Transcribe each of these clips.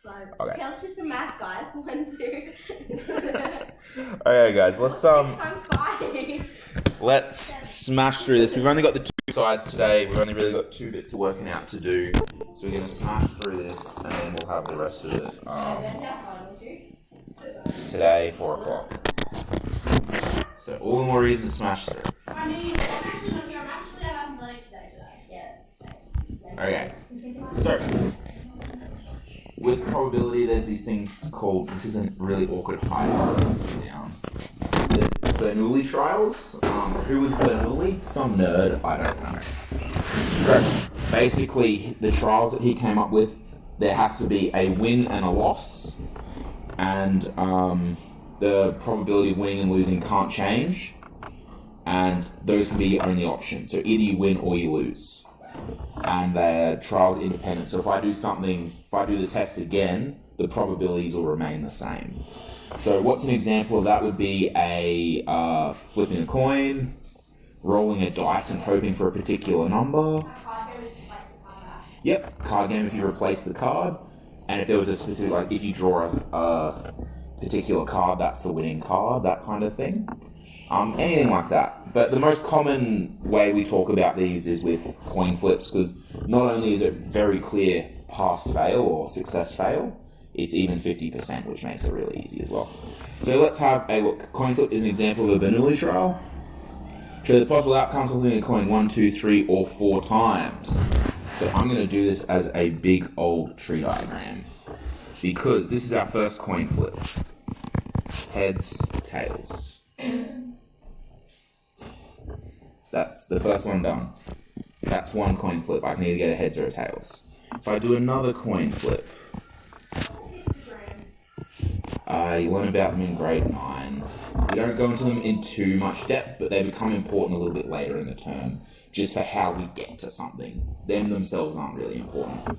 Okay, let's do some math, guys. 1, 2. Okay, guys, let's 6 times 5. let's smash through this. We've only got the 2 sides today. We've only really got 2 bits of working out to do. So we're gonna smash through this, and then we'll have the rest of it today, 4 o'clock. So all the more reason to smash through. I'm actually at athletics day today. Yeah. Okay. So with probability, there's these things called. This isn't really awkward height. I'm sit down. There's Bernoulli trials. Who was Bernoulli? Some nerd. I don't know. So basically, the trials that he came up with, there has to be a win and a loss, and the probability of winning and losing can't change, and those can be your only options. So either you win or you lose, and the trial's independent. So if I do the test again, the probabilities will remain the same. So what's an example of that would be a flipping a coin, rolling a dice and hoping for a particular number. Yep, card game if you replace the card. And if there was a specific, like if you draw a particular card, that's the winning card, that kind of thing. Anything like that. But the most common way we talk about these is with coin flips, because not only is it very clear pass-fail or success-fail, it's even 50%, which makes it really easy as well. So let's have a look. Coin flip is an example of a Bernoulli trial. Show the possible outcomes of flipping a coin 1, 2, 3, or 4 times. So I'm going to do this as a big old tree diagram, because this is our first coin flip. Heads, tails. That's the first one done. That's one coin flip. I can either get a heads or a tails. If I do another coin flip, you learn about them in grade 9. We don't go into them in too much depth, but they become important a little bit later in the term, just for how we get to something. Them themselves aren't really important.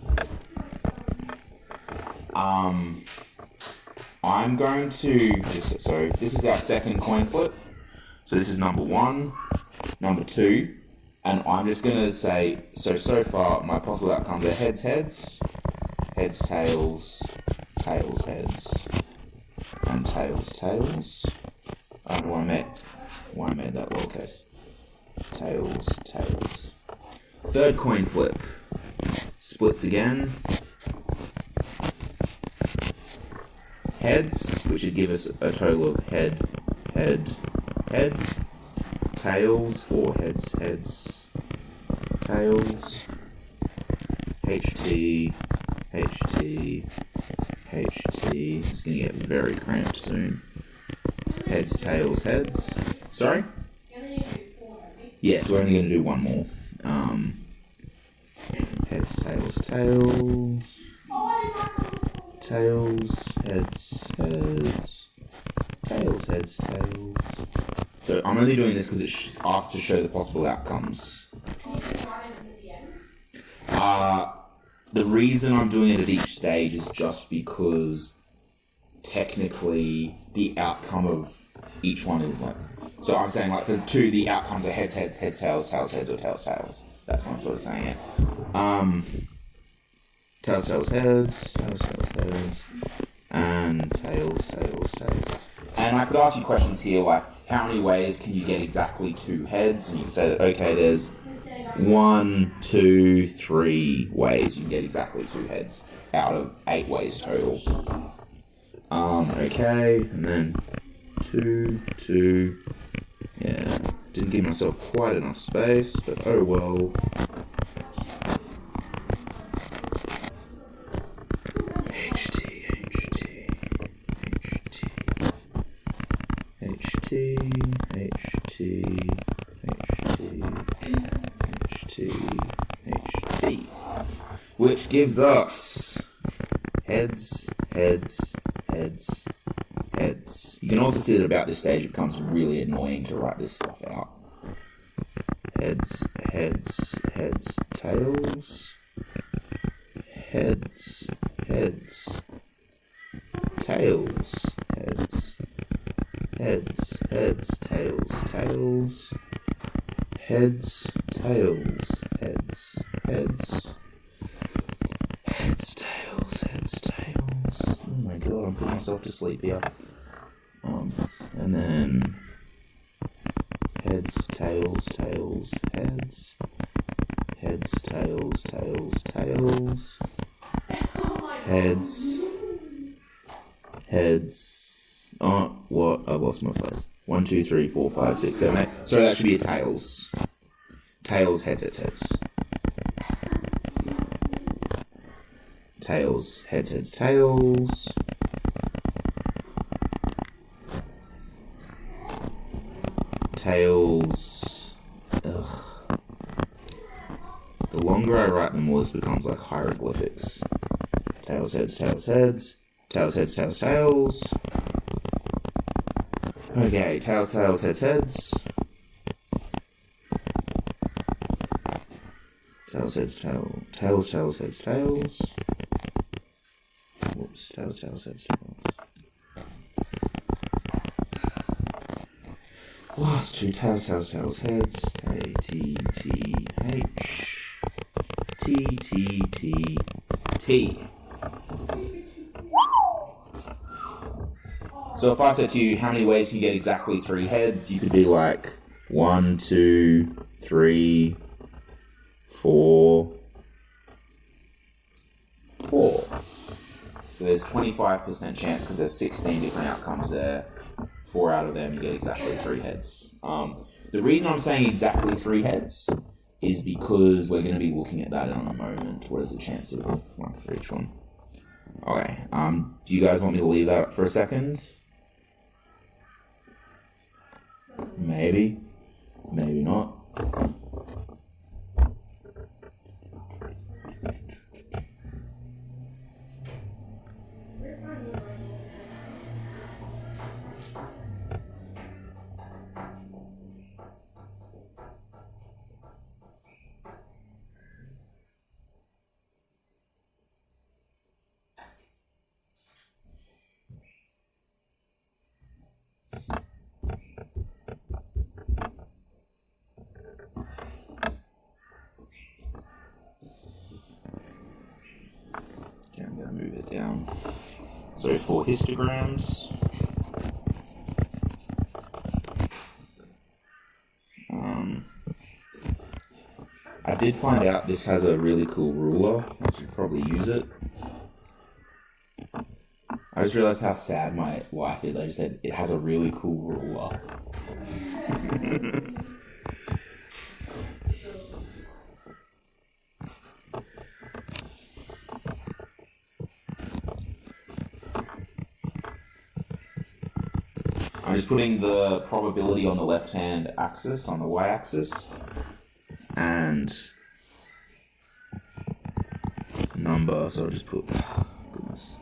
I'm going to so this is our second coin flip. So this is number 1, number 2, and I'm just going to say, so far my possible outcomes are heads, heads, heads, tails, tails, heads, and tails, tails. I don't know why I made that lowercase. Tails, tails. Third coin flip. Splits again. Heads, which would give us a total of head, head, head. Tails, 4 heads, heads. Tails. HT, HT, HT. It's going to get very cramped soon. Heads, tails, heads. Sorry? Yes, we're only going to do one more. Heads, tails, tails. Tails, heads, heads. Tails, heads, tails. So I'm only doing this because it's asked to show the possible outcomes. The reason I'm doing it at each stage is just because technically the outcome of each one is like. So I'm saying, like, for 2, the outcomes are heads, heads, heads, tails, tails, heads, or tails, tails. That's what I'm sort of saying it. Tails, tails, heads, tails, tails, heads, and tails, tails, tails. And I could ask you questions here, like, how many ways can you get exactly 2 heads? And you can say that, okay, there's 1, 2, 3 ways you can get exactly 2 heads out of 8 ways total. Okay, and then 2, 2. Yeah, didn't give myself quite enough space, but oh well. HT, HT, HT, HT, HT, HT, HT, HT, which gives us heads, heads, heads, heads. You can also see that about this stage it becomes really annoying to write this stuff out. Heads, heads, heads, tails. Heads, heads, tails, heads, heads, heads, tails, tails. Heads, tails, heads, heads. Heads, tails, heads, tails. putting myself to sleep here. And then heads, tails, tails, heads. Heads, tails, tails, tails. Heads. Heads. Oh, what? I've lost my place. 1, 2, 3, 4, 5, 6, 7, 8. Sorry, that should be a tails. Tails, heads, heads, heads. Tails, heads, heads, tails. Tails. Ugh. The longer I write, the more this becomes like hieroglyphics. Tails, heads, tails, heads. Tails, heads, tails, tails. Okay, tails, tails, heads, heads. Tails, heads, tails, tails, tails, heads, tails. Whoops, tails, tails, heads, tails. Last two, tails, tails, tails, heads. K, T, T, H. T, T, T, T. So if I said to you, how many ways can you get exactly 3 heads? You could be like, 1, 2, 3, 4, 4. So there's 25% chance because there's 16 different outcomes there. 4 out of them, you get exactly 3 heads. The reason I'm saying exactly 3 heads is because we're going to be looking at that in a moment. What is the chance of one for each one? Okay. Do you guys want me to leave that up for a second? Maybe. Maybe not. Okay, I'm going to move it down. So for histograms, I did find out this has a really cool ruler. I should probably use it. I just realized how sad my life is. I just said it has a really cool ruler. I'm just putting the probability on the left-hand axis, on the y-axis, and number, so I'll just put, goodness.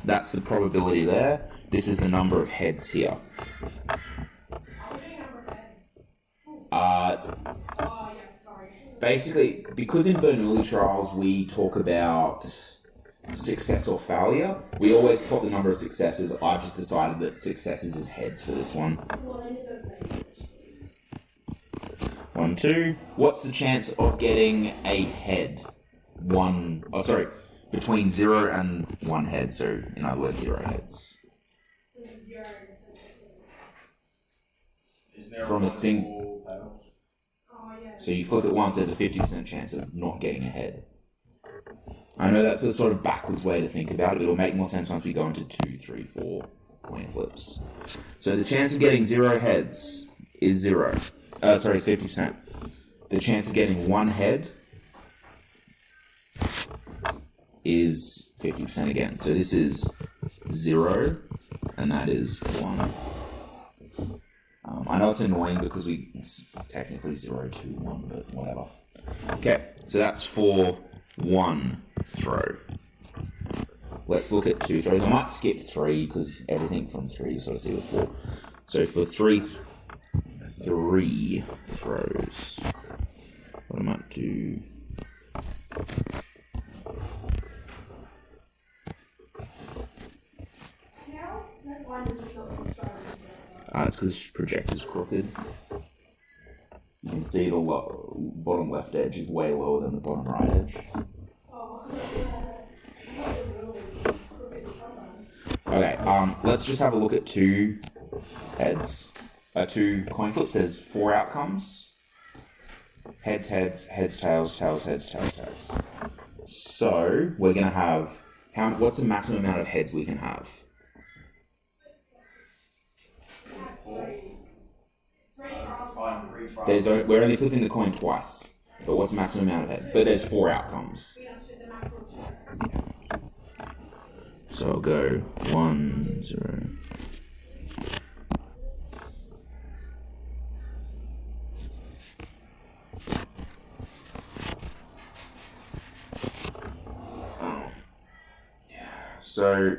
That's the probability there. This is the number of heads here. Basically, because in Bernoulli trials we talk about success or failure, we always plot the number of successes. I just decided that successes is heads for this one. 1, 2. What's the chance of getting a head? Between 0 and 1 head, so in other words, 0 heads. From a single. So you flip it once, there's a 50% chance of not getting a head. I know that's a sort of backwards way to think about it, but it'll make more sense once we go into 2, 3, 4 coin flips. So the chance of getting 0 heads is 0. It's 50%. The chance of getting 1 head is 50% again. So this is 0, and that is 1. I know it's annoying because it's technically 0, 2, 1, but whatever. Okay, so that's for 1 throw. Let's look at 2 throws. I might skip 3 because everything from 3 you sort of see with 4. So for 3 throws, what I might do. It's because this projector's crooked. You can see the bottom left edge is way lower than the bottom right edge. let's just have a look at two heads. Two coin flips. There's 4 outcomes. Heads, heads, heads, tails, tails, heads, tails, tails. So we're gonna have what's the maximum amount of heads we can have? We're only flipping the coin twice, but what's the maximum amount of heads? But there's 4 outcomes. Yeah. So I'll go 1, 0. So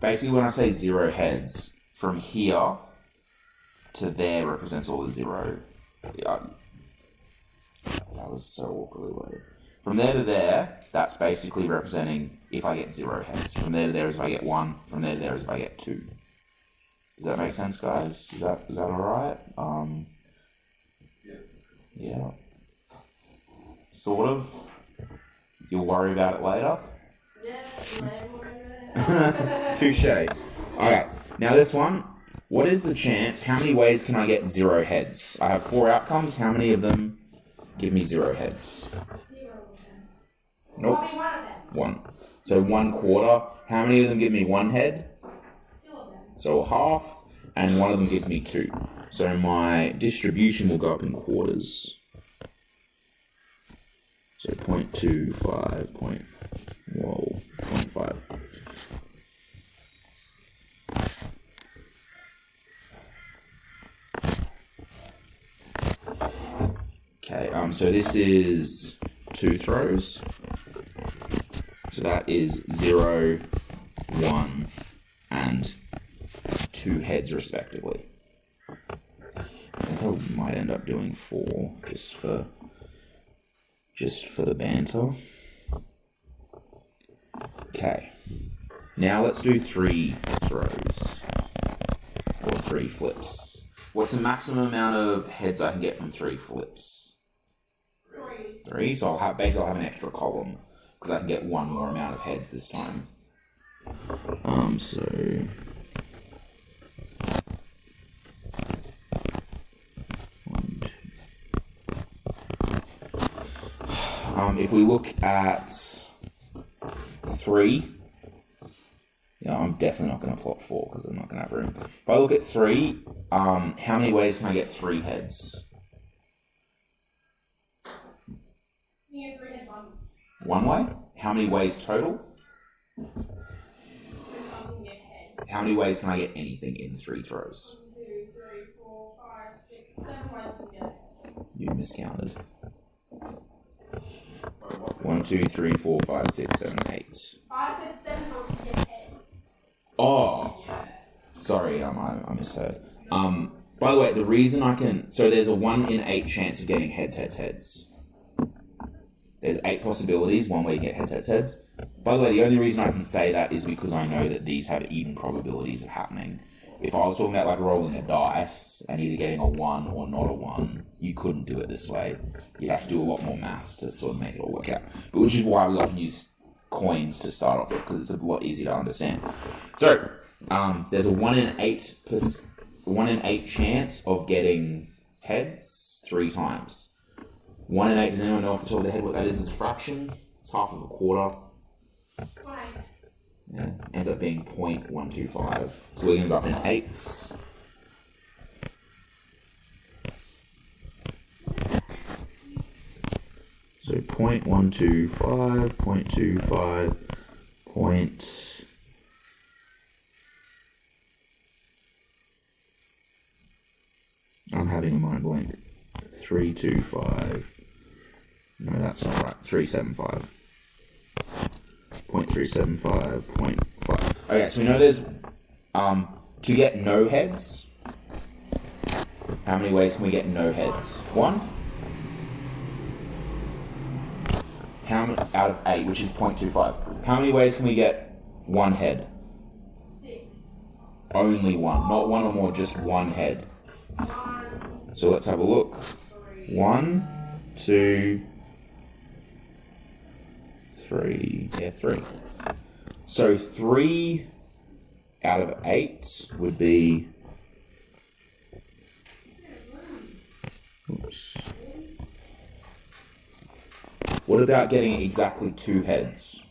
basically when I say 0 heads, from here to there represents all the 0. Yeah. That was so awkwardly worded. From there to there, that's basically representing if I get 0 heads. From there to there is if I get 1. From there to there is if I get 2. Does that make sense, guys? Is that alright? Yeah. Sort of. You'll worry about it later? Touche. Alright, now this one. What is the chance? How many ways can I get 0 heads? I have 4 outcomes. How many of them give me 0 heads? 0. Nope. Probably 1 of them. 1. So 1/4. How many of them give me 1 head? 2 of them. So half. And 1 of them gives me 2. So my distribution will go up in quarters. So 0.25, 0.5. Okay, so this is 2 throws. So that is 0, 1, and 2 heads respectively. I think I might end up doing 4 just for the banter. Okay. Now let's do 3 throws. Or 3 flips. What's the maximum amount of heads I can get from 3 flips? 3. So I'll have an extra column because I can get 1 more amount of heads this time. If we look at 3, I'm definitely not going to plot 4 because I'm not going to have room. If I look at 3, how many ways can I get 3 heads? You get 3 heads one way? How many ways total? How many ways can I get anything in 3 throws? 1, 2, 3, 4, 5, 6, 7 ways you can get it. You miscounted. 1, 2, 3, 4, 5, 6, 7, 8. 5, 6, 7 is what you can get head. Oh! Yeah. Sorry, I misheard. By the way, the reason I can... So there's a 1 in 8 chance of getting heads, heads, heads. There's 8 possibilities, 1 way you get heads, heads, heads. By the way, the only reason I can say that is because I know that these have even probabilities of happening. If I was talking about like rolling a dice and either getting a 1 or not a 1, you couldn't do it this way. You'd have to do a lot more maths to sort of make it all work out. But which is why we often use coins to start off with, because it's a lot easier to understand. So, there's a 1 in 8 chance of getting heads 3 times. 1 in 8, does anyone know off the top of their head what that is as a fraction? It's half of a quarter. Yeah, ends up being 0.125. So we're going to go up in 8s. So 0.125, 0.25, I'm having a mind blank. 325. No, that's not right. 375. 0.375, 0.5. Okay, so we know there's to get no heads. How many ways can we get no heads? 1. How many out of 8, which is 0.25? How many ways can we get 1 head? 6. Only 1, not 1 or more, just 1 head. 1. So let's have a look. 1, 2, 3. Yeah, 3. So 3 out of 8 would be... Oops. What about getting exactly 2 heads?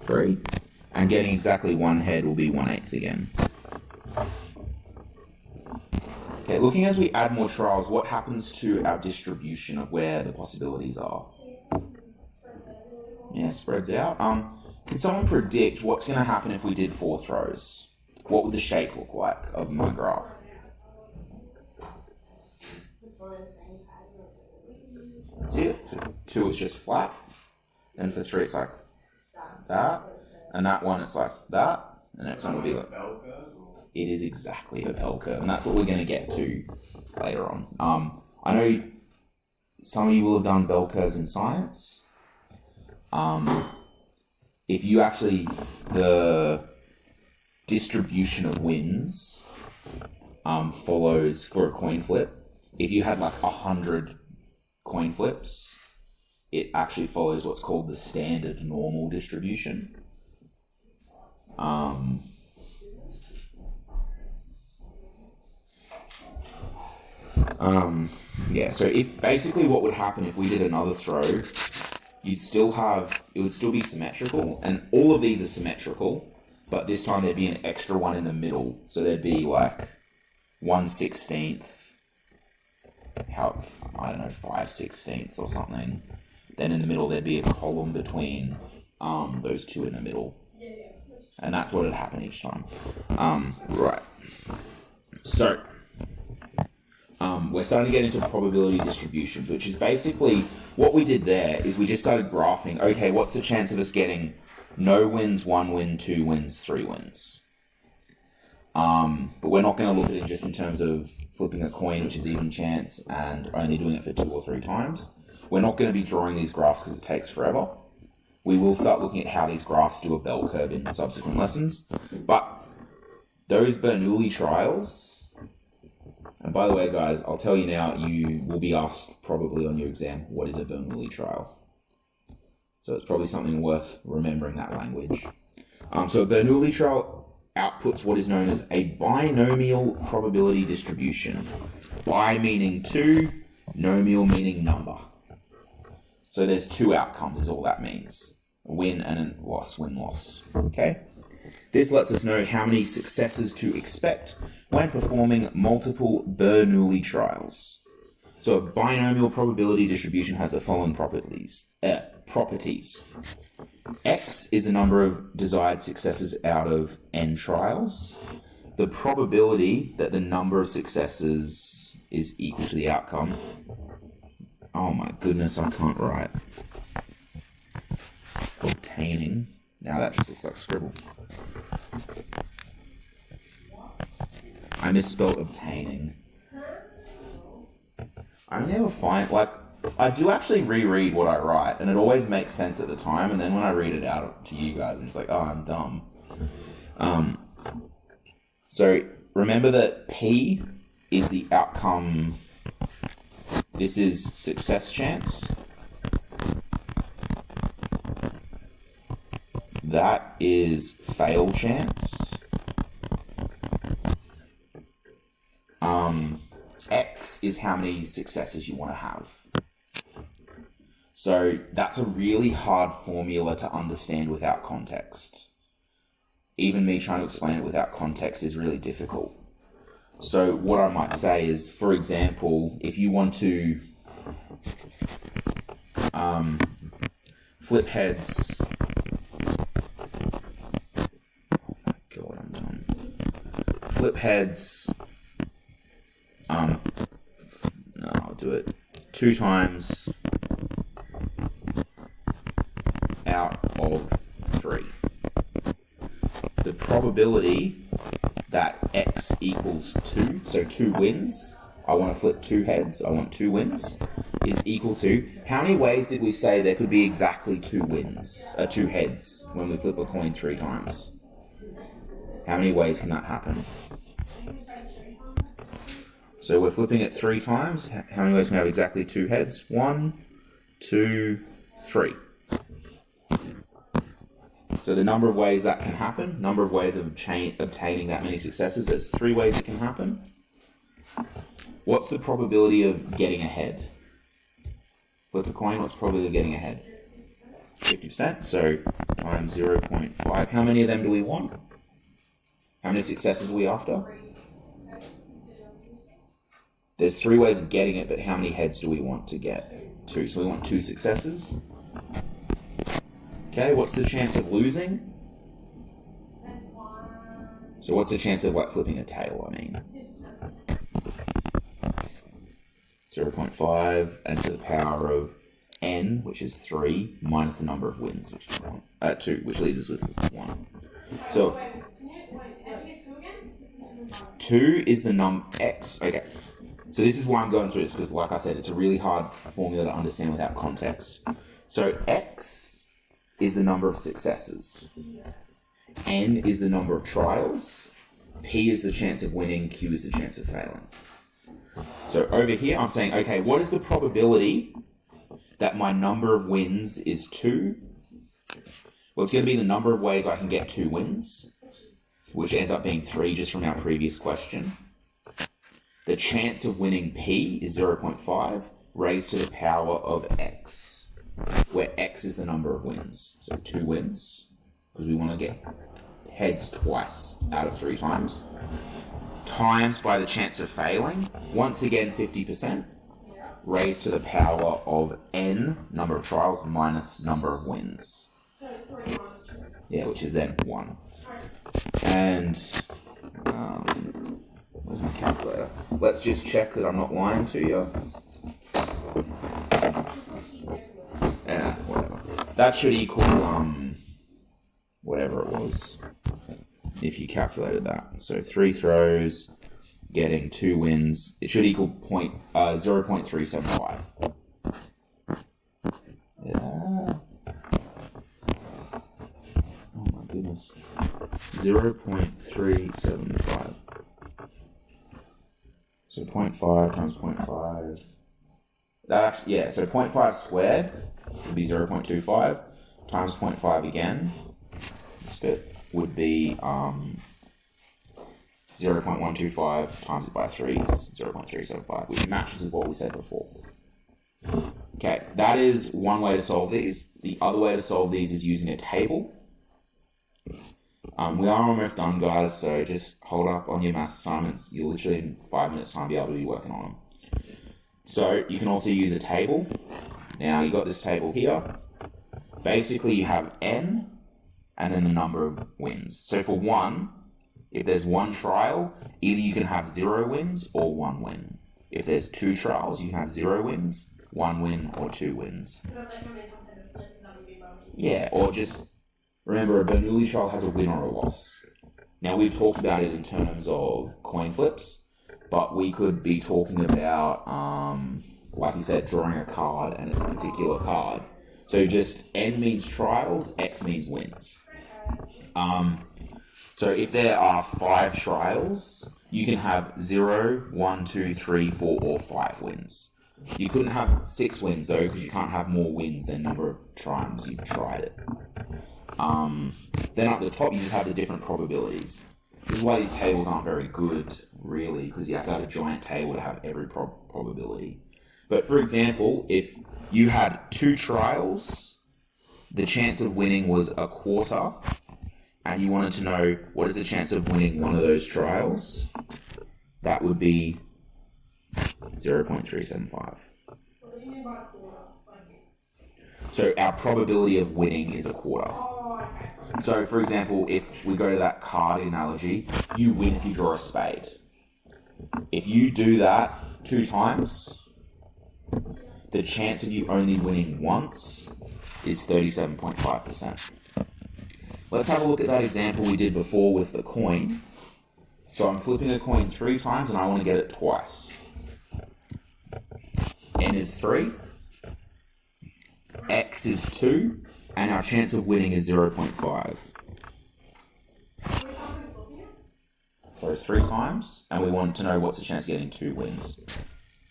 3. And getting exactly 1 head will be 1/8 again. Okay, looking as we add more trials, what happens to our distribution of where the possibilities are? Yeah, spreads out. Can someone predict what's going to happen if we did 4 throws? What would the shape look like of my graph? See it? For 2 it's just flat, and for 3 it's like that, and that one it's like that, and the next one will be like... It is exactly a bell curve, and that's what we're going to get to later on. I know some of you will have done bell curves in science. If you actually, the distribution of wins follows for a coin flip. If you had like 100 coin flips, it actually follows what's called the standard normal distribution. Yeah, so if basically what would happen if we did another throw, it would still be symmetrical, and all of these are symmetrical, but this time there'd be an extra one in the middle, so there'd be like 1/16, I don't know, 5/16 or something. Then in the middle there'd be a column between those two in the middle. And that's what would happen each time. Right. So, we're starting to get into probability distributions, which is basically what we did there is we just started graphing, okay, what's the chance of us getting no wins, 1 win, 2 wins, 3 wins? But we're not going to look at it just in terms of flipping a coin, which is even chance, and only doing it for 2 or 3 times. We're not going to be drawing these graphs because it takes forever. We will start looking at how these graphs do a bell curve in subsequent lessons. But those Bernoulli trials, and by the way, guys, I'll tell you now, you will be asked probably on your exam, what is a Bernoulli trial? So it's probably something worth remembering that language. So a Bernoulli trial outputs what is known as a binomial probability distribution. Bi meaning 2, nomial meaning number. So there's 2 outcomes is all that means. A win and a loss, win-loss. Okay? This lets us know how many successes to expect when performing multiple Bernoulli trials. So a binomial probability distribution has the following properties. X is the number of desired successes out of n trials. The probability that the number of successes is equal to the outcome. Oh my goodness, I can't write. Obtaining. Now that just looks like scribble. I misspelled obtaining. I never find, like, I do actually reread what I write, and it always makes sense at the time, and then when I read it out to you guys, I'm just like, oh, I'm dumb. So remember that P is the outcome. This is success chance. That is fail chance. X is how many successes you want to have. So that's a really hard formula to understand without context. Even me trying to explain it without context is really difficult. So what I might say is, for example, if you want to flip heads... God, I'm done. Flip heads... no, I'll do it 2 times out of 3. The probability that X equals 2, so 2 wins, I want to flip 2 heads, I want 2 wins, is equal to, how many ways did we say there could be exactly 2 wins, 2 heads when we flip a coin 3 times? How many ways can that happen? So we're flipping it 3 times. How many ways can we have exactly 2 heads? 1, 2, 3. So the number of ways that can happen, number of ways of obtaining that many successes, there's 3 ways it can happen. What's the probability of getting ahead? Flip a coin, what's the probability of getting ahead? 50%, so times 0.5. How many of them do we want? How many successes are we after? There's 3 ways of getting it, but how many heads do we want to get? 2. So we want 2 successes. Okay, what's the chance of losing? So what's the chance of flipping a tail, 0.5 and to the power of n, which is 3, minus the number of wins, which is 2, which leaves us with 1. So 2 is the x. Okay. So this is why I'm going through this, because like I said, it's a really hard formula to understand without context. So x is the number of successes. N is the number of trials. P is the chance of winning. Q is the chance of failing. So over here, I'm saying, okay, what is the probability that my number of wins is 2? Well, it's going to be the number of ways I can get 2 wins, which ends up being 3 just from our previous question. The chance of winning P is 0.5 raised to the power of x, where x is the number of wins. So 2 wins, because we want to get heads twice out of 3 times, times by the chance of failing, once again 50%, raised to the power of n, number of trials, minus number of wins. Yeah, which is then 1. And where's my calculator? Let's just check that I'm not lying to you. Yeah, whatever. That should equal whatever it was, if you calculated that. So 3 throws, getting 2 wins. It should equal 0.375. Yeah. Oh my goodness. 0.375. So 0.5 times 0.5. Yeah, so 0.5 squared would be 0.25 times 0.5 again. This bit would be 0.125 times it by 3 is 0.375, which matches with what we said before. Okay, that is one way to solve these. The other way to solve these is using a table. We are almost done, guys, so just hold up on your maths assignments. You'll literally in 5 minutes time be able to be working on them. So you can also use a table. Now you got this table here. Basically you have n and then the number of wins. So for 1, if there's 1 trial, either you can have 0 wins or 1 win. If there's 2 trials, you can have 0 wins, 1 win, or 2 wins. Yeah, or just remember a Bernoulli trial has a win or a loss. Now we've talked about it in terms of coin flips, but we could be talking about, like you said, drawing a card and it's a particular card. So just N means trials, X means wins. So if there are 5 trials, you can have 0, 1, 2, 3, 4, or 5 wins. You couldn't have 6 wins though, because you can't have more wins than number of times you've tried it. Then up the top, you just have the different probabilities. This is why these tables aren't very good, really, because you have to have a giant table to have every probability. But for example, if you had 2 trials, the chance of winning was a quarter, and you wanted to know what is the chance of winning one of those trials, that would be 0.375. What do you mean by quarter? So our probability of winning is a quarter. Oh, okay. So for example, if we go to that card analogy, you win if you draw a spade. If you do that 2 times, the chance of you only winning once is 37.5%. Let's have a look at that example we did before with the coin. So I'm flipping a coin 3 times and I want to get it twice. N is 3, X is 2, and our chance of winning is 0.5. So 3 times, and we want to know what's the chance of getting 2 wins.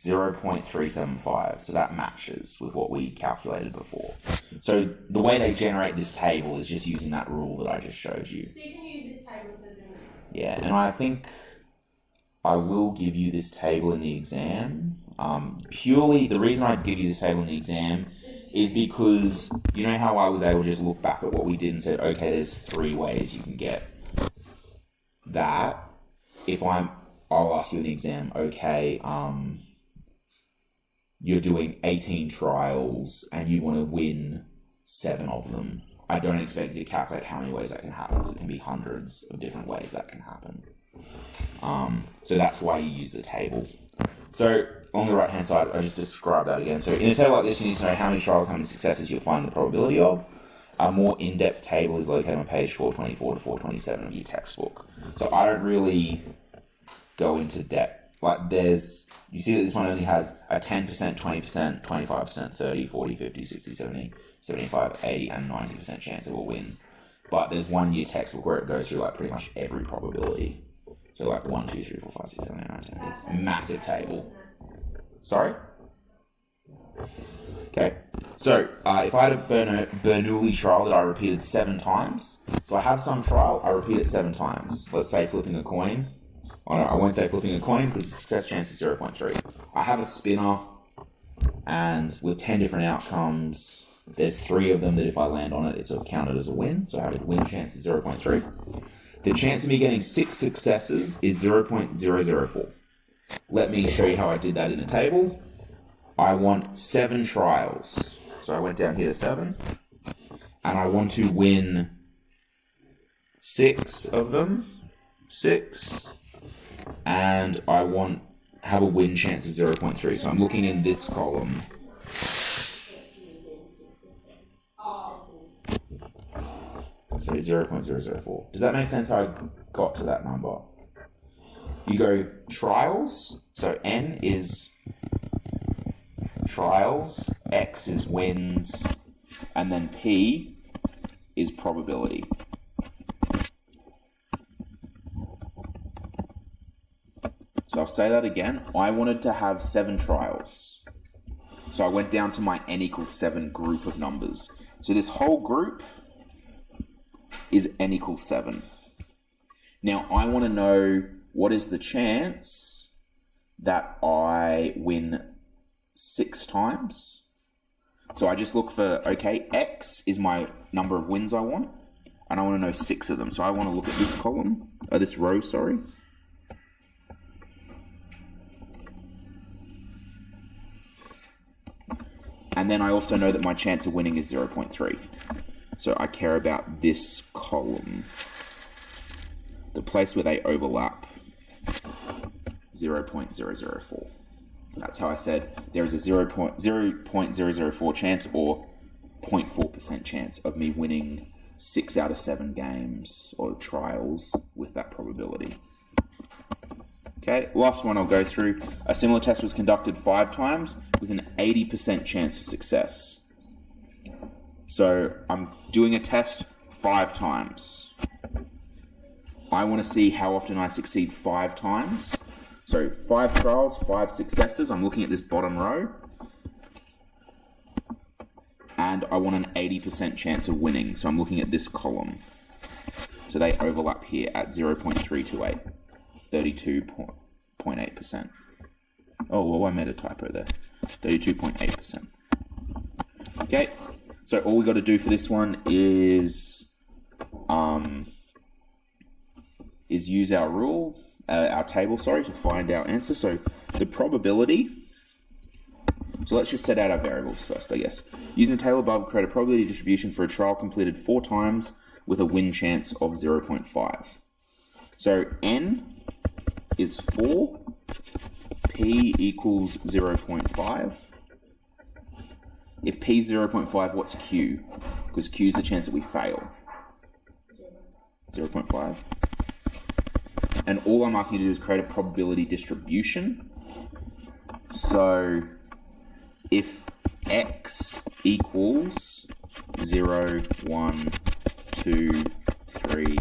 0.375. So that matches with what we calculated before. So the way they generate this table is just using that rule that I just showed you. So you can use this table instead of doing that? Yeah, and I think I will give you this table in the exam. Purely, the reason I'd give you this table in the exam is because, you know how I was able to just look back at what we did and said, okay, there's 3 ways you can get that. I'll ask you in the exam, okay, you're doing 18 trials and you want to win 7 of them. I don't expect you to calculate how many ways that can happen, because it can be hundreds of different ways that can happen. So that's why you use the table. So on the right hand side, I just described that again. So in a table like this, you need to know how many trials, how many successes you'll find the probability of. A more in-depth table is located on page 424 to 427 of your textbook. So I don't really go into depth. Like you see that this one only has a 10%, 20%, 25%, 30, 40, 50, 60, 70, 75, 80, and 90% chance it will win. But there's one year textbook where it goes through like pretty much every probability. So like 1, 2, 3, 4, 5, 6, 7, 8, 9, 10. It's a massive table. Sorry? Okay. So if I had a Bernoulli trial that I repeated 7 times, so I have some trial, I repeat it 7 times. Let's say flipping a coin. Oh no, I won't say flipping a coin because the success chance is 0.3. I have a spinner, and with 10 different outcomes, there's 3 of them that if I land on it, it's counted as a win. So I have a win chance of 0.3. The chance of me getting 6 successes is 0.004. Let me show you how I did that in the table. I want 7 trials. So I went down here to 7. And I want to win 6 of them. 6. And I have a win chance of 0.3. So I'm looking in this column. So 0.004. Does that make sense how I got to that number? You go trials. So N is trials, X is wins, and then P is probability. So I'll say that again. I wanted to have 7 trials. So I went down to my N equals 7 group of numbers. So this whole group is N equals 7. Now I want to know what is the chance that I win 6 times. So I just look for, okay, X is my number of wins I want, and I want to know 6 of them. So I want to look at this column, this row, sorry. And then I also know that my chance of winning is 0.3. So I care about this column, the place where they overlap, 0.004. That's how I said there is a 0.004 chance or 0.4% chance of me winning 6 out of 7 games or trials with that probability. Okay, last one I'll go through. A similar test was conducted 5 times with an 80% chance of success. So I'm doing a test 5 times. I want to see how often I succeed 5 times. So 5 trials, 5 successes. I'm looking at this bottom row. And I want an 80% chance of winning. So I'm looking at this column. So they overlap here at 0.328. 32.8%. Oh, well, I made a typo there. 32.8%. Okay, so all we got to do for this one is use our rule, our table, sorry, to find our answer. So the probability. So let's just set out our variables first, I guess. Using the table above, create a probability distribution for a trial completed 4 times with a win chance of 0.5. So N is 4, P equals 0.5. If P is 0.5, what's Q? Because Q is the chance that we fail. 0.5. And all I'm asking you to do is create a probability distribution. So if X equals 0, 1, 2, 3,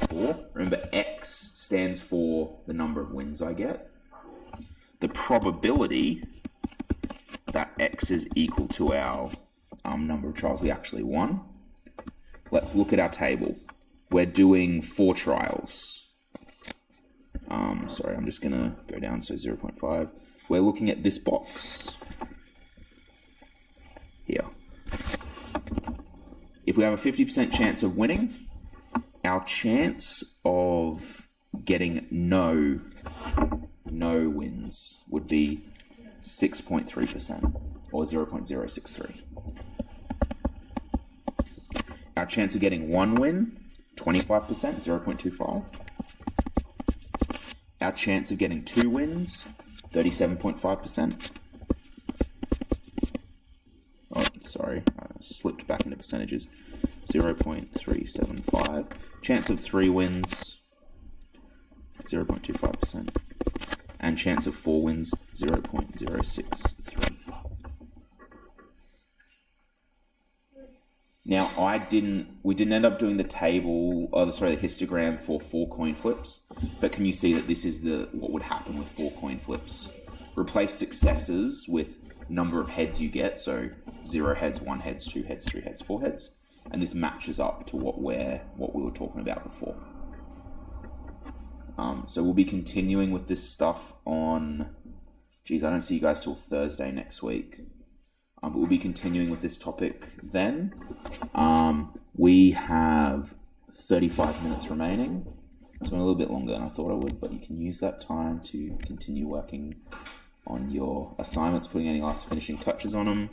4, remember X stands for the number of wins I get. the probability that x is equal to our number of trials we actually won. Let's look at our table. We're doing 4 trials. Sorry, I'm just going to go down, so 0.5. We're looking at this box here. If we have a 50% chance of winning, our chance of getting no wins would be 6.3%, or 0.063. Our chance of getting 1 win, 25%, 0.25. Our chance of getting 2 wins, 37.5%. Oh, sorry, I slipped back into percentages. 0.375. Chance of 3 wins, 0.25%. And chance of 4 wins, 0.063. Now, we didn't end up doing the table, the histogram for 4 coin flips, but can you see that this is what would happen with 4 coin flips? Replace successes with number of heads you get, so 0 heads, 1 heads, 2 heads, 3 heads, 4 heads, and this matches up to what we were talking about before. So we'll be continuing with this stuff on, I don't see you guys till Thursday next week. But we'll be continuing with this topic then. We have 35 minutes remaining. It's been a little bit longer than I thought I would, but you can use that time to continue working on your assignments, putting any last finishing touches on them.